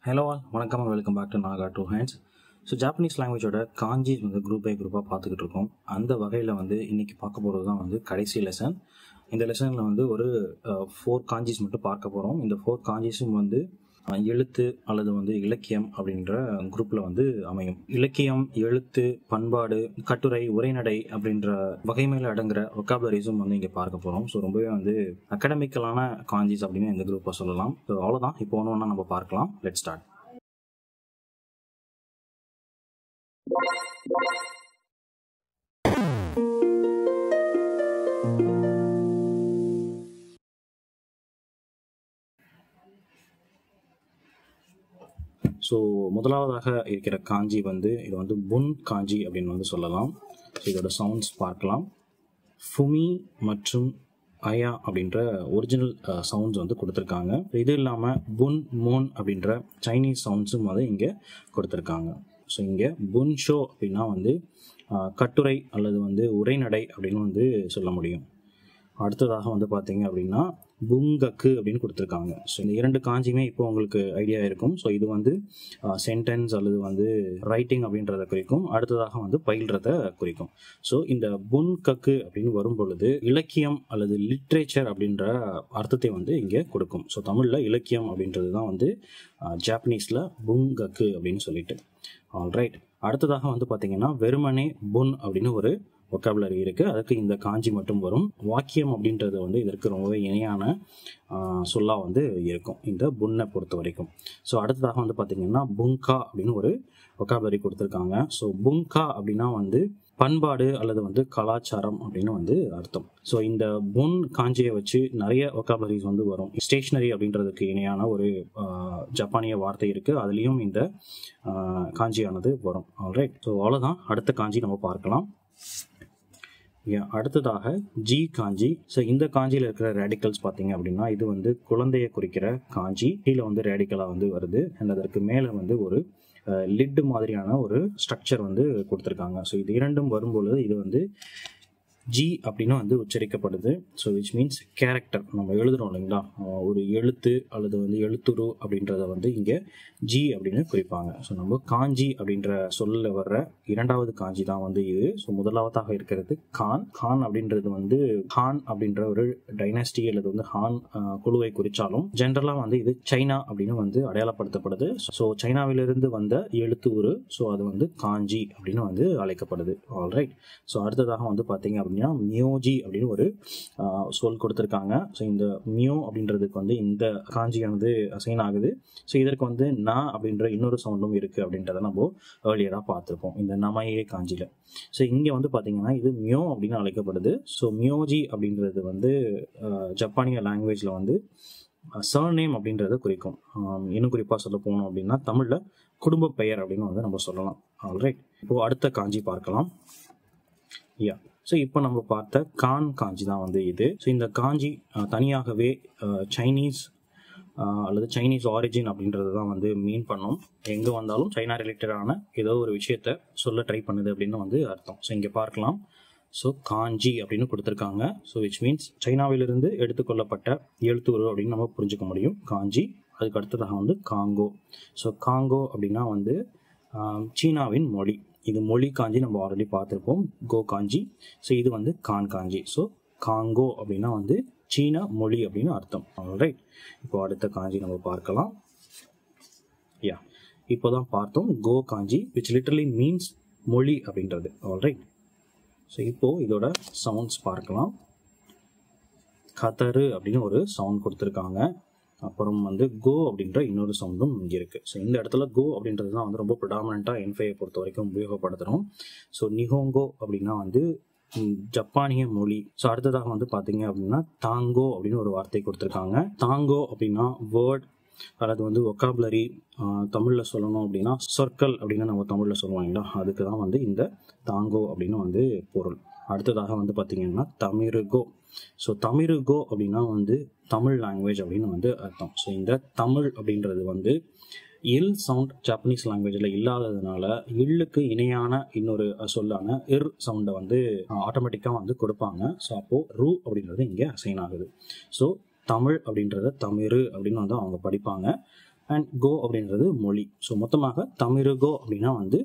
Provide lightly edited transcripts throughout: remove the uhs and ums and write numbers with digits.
Hello all வணக்கம் and welcome back to Naga two hands. So Japanese லாங்குவேஜோட kanjis வந்து group by குரூப்பாக பார்த்துக்கிட்டு இருக்கோம். அந்த வகையில் வந்து இன்றைக்கி பார்க்க போகிறது தான் வந்து கடைசி லெசன். இந்த லெசனில் வந்து ஒரு 4 காஞ்சிஸ் மட்டும் பார்க்க போகிறோம். இந்த 4 காஞ்சிஸும் வந்து எழுத்து அல்லது வந்து இலக்கியம் அப்படின்ற குரூப்பில் வந்து அமையும். இலக்கியம், எழுத்து, பண்பாடு, கட்டுரை, உரைநடை அப்படின்ற வகை மேலே அடங்குற ஒக்காபுலரிஸும் வந்து இங்கே பார்க்க போகிறோம். ஸோ ரொம்பவே வந்து அகடமிக்கலான காஞ்சிஸ் அப்படின்னு இந்த குரூப்பை சொல்லலாம். ஸோ அவ்வளோதான், இப்போ ஒன்று ஒன்றா நம்ம பார்க்கலாம். Let's start. ஸோ முதலாவதாக இருக்கிற காஞ்சி வந்து இது வந்து புன் காஞ்சி அப்படின்னு வந்து சொல்லலாம். ஸோ இதோட சவுண்ட்ஸ் பார்க்கலாம். ஃபுமி மற்றும் அயா அப்படின்ற ஒரிஜினல் சவுண்ட்ஸ் வந்து கொடுத்துருக்காங்க. இது இல்லாமல் புன் மோன் அப்படின்ற சைனீஸ் சவுண்ட்ஸும் வந்து இங்கே கொடுத்துருக்காங்க. ஸோ இங்கே புன் ஷோ அப்படின்னா வந்து கட்டுரை அல்லது வந்து உரைநடை அப்படின்னு வந்து சொல்ல முடியும். அடுத்ததாக வந்து பார்த்தீங்க அப்படின்னா புங்கக்கு அப்படின்னு கொடுத்துருக்காங்க. ஸோ இந்த 2 காஞ்சியுமே இப்போ உங்களுக்கு ஐடியா இருக்கும். ஸோ இது வந்து சென்டென்ஸ் அல்லது வந்து ரைட்டிங் அப்படின்றத குறிக்கும். அடுத்ததாக வந்து பயில்றத குறிக்கும். ஸோ இந்த புன்கக்கு அப்படின்னு வரும் பொழுது இலக்கியம் அல்லது லிட்ரேச்சர் அப்படின்ற அர்த்தத்தை வந்து இங்கே கொடுக்கும். ஸோ தமிழில் இலக்கியம் அப்படின்றது தான் வந்து ஜாப்பனீஸில் புங்கக்கு அப்படின்னு சொல்லிட்டு. ஆல்ரைட், அடுத்ததாக வந்து பார்த்தீங்கன்னா வெறுமனே புன் அப்படின்னு ஒரு ஒக்காபுலரி இருக்குது. அதுக்கு இந்த காஞ்சி மட்டும் வரும். வாக்கியம் அப்படின்றது வந்து இதற்கு ரொம்பவே இணையான சொல்லாக வந்து இருக்கும் இந்த புன்னை பொறுத்த வரைக்கும். ஸோ அடுத்ததாக வந்து பார்த்திங்கன்னா புங்கா அப்படின்னு ஒரு ஒக்காபுலரி கொடுத்துருக்காங்க. ஸோ புங்கா அப்படின்னா வந்து பண்பாடு அல்லது வந்து கலாச்சாரம் அப்படின்னு வந்து அர்த்தம். ஸோ இந்த புன் காஞ்சியை வச்சு நிறைய ஒக்காபுலரிஸ் வந்து வரும். ஸ்டேஷ்னரி அப்படின்றதுக்கு இணையான ஒரு ஜப்பானிய வார்த்தை இருக்குது, அதுலேயும் இந்த காஞ்சியானது வரும். ஆல்ரைட், ஸோ அவ்வளோதான். அடுத்த காஞ்சி நம்ம பார்க்கலாம். அடுத்ததாக ஜி காஞ்சி. ஸோ இந்த காஞ்சியில் இருக்கிற ரேடிக்கல்ஸ் பார்த்தீங்க அப்படின்னா இது வந்து குழந்தையை குறிக்கிற காஞ்சி. கீழே வந்து ரேடிக்கலாக வந்து வருது அண்ட் அதற்கு மேலே வந்து ஒரு லிட் மாதிரியான ஒரு ஸ்ட்ரக்சர் வந்து கொடுத்துருக்காங்க. ஸோ இது இரண்டும் வரும்பொழுது இது வந்து ஜி அப்படின்னு வந்து உச்சரிக்கப்படுது. So which means character. நம்ம எழுதுறோம் இல்லைங்களா, ஒரு எழுத்து அல்லது வந்து எழுத்துரு அப்படின்றத வந்து இங்கே ஜி அப்படின்னு குறிப்பாங்க. ஸோ நம்ம காஞ்சி அப்படின்ற சொல்லில் வர்ற இரண்டாவது காஞ்சி தான் வந்து இது. ஸோ முதலாவதாக இருக்கிறது கான். கான் அப்படின்றது வந்து ஹான் அப்படின்ற ஒரு டைனாஸ்டி அல்லது வந்து ஹான் குழுவை குறித்தாலும் ஜென்ரலாக வந்து இது சைனா அப்படின்னு வந்து அடையாளப்படுத்தப்படுது. ஸோ சைனாவிலிருந்து வந்த எழுத்து உரு. ஸோ அது வந்து காஞ்சி அப்படின்னு வந்து அழைக்கப்படுது. ஆல்ரைட், ஸோ அடுத்ததாக வந்து பார்த்தீங்க அப்படின்னா மியோஜி அப்படின்னு ஒரு சொல் கொடுத்துருக்காங்க. ஸோ இந்த மியோ அப்படின்றதுக்கு வந்து இந்த காஞ்சியானது அசைன் ஆகுது. ஸோ இதற்கு வந்து ந அப்படின்ற இன்னொரு சவுண்டும் இருக்குது அப்படின்றத நம்ம ஏர்லியராக பார்த்துருப்போம் இந்த நமையே காஞ்சியில். ஸோ இங்கே வந்து பார்த்தீங்கன்னா இது மியோ அப்படின்னு அழைக்கப்படுது. ஸோ மியோஜி அப்படின்றது வந்து ஜப்பானிய லாங்குவேஜில் வந்து சர்நேம் அப்படின்றத குறிக்கும். இன்னும் குறிப்பாக சொல்ல போனோம் அப்படின்னா தமிழில் குடும்ப பெயர் அப்படின்னு வந்து நம்ம சொல்லலாம். ஆல்ரைட், இப்போது அடுத்த காஞ்சி பார்க்கலாம். ஸோ இப்போ நம்ம பார்த்த கான் காஞ்சி தான் வந்து இது. ஸோ இந்த காஞ்சி தனியாகவே சைனீஸ் அல்லது சைனீஸ் ஆரிஜின் அப்படின்றது தான் வந்து மீன் பண்ணும். எங்கே வந்தாலும் சைனா ரிலேட்டடான ஏதோ ஒரு விஷயத்த சொல்ல ட்ரை பண்ணுது அப்படின்னு வந்து அர்த்தம். ஸோ இங்கே பார்க்கலாம். ஸோ காஞ்சி அப்படின்னு கொடுத்துருக்காங்க. ஸோ விச் மீன்ஸ் சைனாவிலிருந்து எடுத்துக்கொள்ளப்பட்ட எழுத்துரு அப்படின்னு நம்ம புரிஞ்சுக்க முடியும் காஞ்சி. அதுக்கு அடுத்ததாக வந்து காங்கோ. ஸோ காங்கோ அப்படின்னா வந்து சீனாவின் மொழி. இது மொழி காஞ்சி நம்ம ஆல்ரெடி பார்த்துருப்போம், கோ காஞ்சி. ஸோ இது வந்து கான் காஞ்சி. ஸோ காங்கோ அப்படின்னா வந்து சீன மொழி அப்படின்னு அர்த்தம். ஆல்ரைட், இப்போ அடுத்த காஞ்சி நம்ம பார்க்கலாம். இப்போ தான் பார்த்தோம் கோ காஞ்சி விச் லிட்டரலி மீன்ஸ் மொழி அப்படின்றது. ஆல்ரைட், ஸோ இப்போது இதோட சவுண்ட்ஸ் பார்க்கலாம். கதரு அப்படின்னு ஒரு சவுண்ட் கொடுத்துருக்காங்க. அப்புறம் வந்து கோ அப்படின்ற இன்னொரு சவுண்டும் இங்கே இருக்குது. ஸோ இந்த இடத்துல கோ அப்படின்றது தான் வந்து ரொம்ப ப்ரிடாமினண்ட்டாக என்ஃபையை பொறுத்த வரைக்கும் உபயோகப்படுத்துகிறோம். ஸோ நிஹோங்கோ அப்படின்னா வந்து ஜப்பானிய மொழி. ஸோ அடுத்ததாக வந்து பார்த்தீங்க அப்படின்னா தாங்கோ அப்படின்னு ஒரு வார்த்தை கொடுத்துருக்காங்க. தாங்கோ அப்படின்னா வேர்ட் அல்லது வந்து ஒக்காபுலரி. தமிழில் சொல்லணும் அப்படின்னா சொற்கள் அப்படின்னு நம்ம தமிழில் சொல்லுவாங்களா, அதுக்கு தான் வந்து இந்த தாங்கோ அப்படின்னு வந்து பொருள். அடுத்ததாக வந்து பார்த்தீங்கன்னா தமிருகோ. ஸோ தமிருகோ அப்படின்னா வந்து தமிழ் லாங்குவேஜ் அப்படின்னு வந்து அர்த்தம். ஸோ இந்த தமிழ் அப்படின்றது வந்து இல் சவுண்ட் ஜாப்பனீஸ் லாங்குவேஜில் இல்லாததுனால இல்லுக்கு இணையான இன்னொரு சொல்லான இர் சவுண்டை வந்து ஆட்டோமேட்டிக்காக வந்து கொடுப்பாங்க. ஸோ அப்போது ரூ அப்படின்றது இங்கே அசைன் ஆகுது. ஸோ தமிழ் அப்படின்றத தமிழ் அப்படின்னு வந்து அவங்க படிப்பாங்க. அண்ட் கோ அப்படின்றது மொழி. ஸோ மொத்தமாக தமிருகோ அப்படின்னா வந்து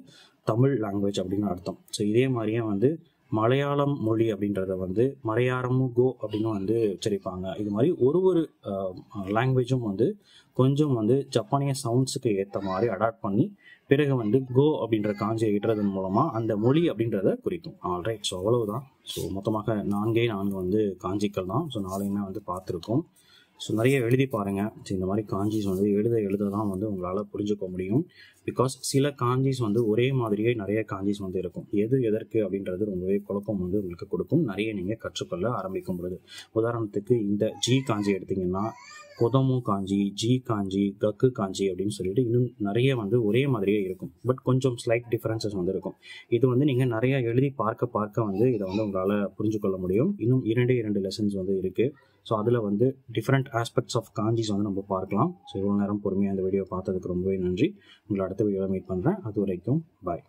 தமிழ் லாங்குவேஜ் அப்படின்னு அர்த்தம். ஸோ இதே மாதிரியே வந்து மலையாளம் மொழி அப்படின்றத வந்து மலையாளமு கோ அப்படின்னு வந்து உச்சரிப்பாங்க. இது மாதிரி ஒரு லாங்குவேஜும் வந்து கொஞ்சம் வந்து ஜப்பானிய சவுண்ட்ஸுக்கு ஏற்ற மாதிரி அடாப்ட் பண்ணி பிறகு வந்து கோ அப்படின்ற காஞ்சியை இடுறதன் மூலமாக அந்த மொழி அப்படின்றத குறிக்கும். ஆல்ரைட், ஸோ அவ்வளவுதான். ஸோ மொத்தமாக 4 வந்து காஞ்சிக்கள் தான். ஸோ 4மே வந்து பார்த்துருக்கோம். ஸோ நிறைய எழுதி பாருங்கள். ஸோ இந்த மாதிரி காஞ்சிஸ் வந்து எழுத தான் வந்து உங்களால் புரிஞ்சுக்க முடியும். பிகாஸ் சில காஞ்சிஸ் வந்து ஒரே மாதிரியே நிறைய காஞ்சிஸ் வந்து இருக்கும். எது எதற்கு அப்படின்றது ரொம்பவே குழப்பம் வந்து உங்களுக்கு கொடுக்கும் நிறைய நீங்கள் கற்றுக்கொள்ள ஆரம்பிக்கும் பொழுது. உதாரணத்துக்கு இந்த ஜி காஞ்சி எடுத்திங்கன்னா கொதமு காஞ்சி, ஜி காஞ்சி, கக்கு காஞ்சி அப்படின்னு சொல்லிட்டு இன்னும் நிறைய வந்து ஒரே மாதிரியே இருக்கும். பட் கொஞ்சம் ஸ்லைட் டிஃப்ரென்சஸ் வந்து இருக்கும். இது வந்து நீங்கள் நிறைய எழுதி பார்க்க வந்து இதை வந்து உங்களால் புரிஞ்சுக்கொள்ள முடியும். இன்னும் 2 லெசன்ஸ் வந்து இருக்குது. ஸோ அதில் வந்து டிஃப்ரெண்ட் ஆஸ்பெக்ட்ஸ் ஆஃப் காஞ்சிஸ் வந்து நம்ம பார்க்கலாம். ஸோ இவ்வளோ நேரம் பொறுமையாக இந்த வீடியோ பார்த்ததுக்கு ரொம்பவே நன்றி. உங்களை அடுத்த வீடியோவில் மீட் பண்ணுறேன். அது வரைக்கும் பாய்.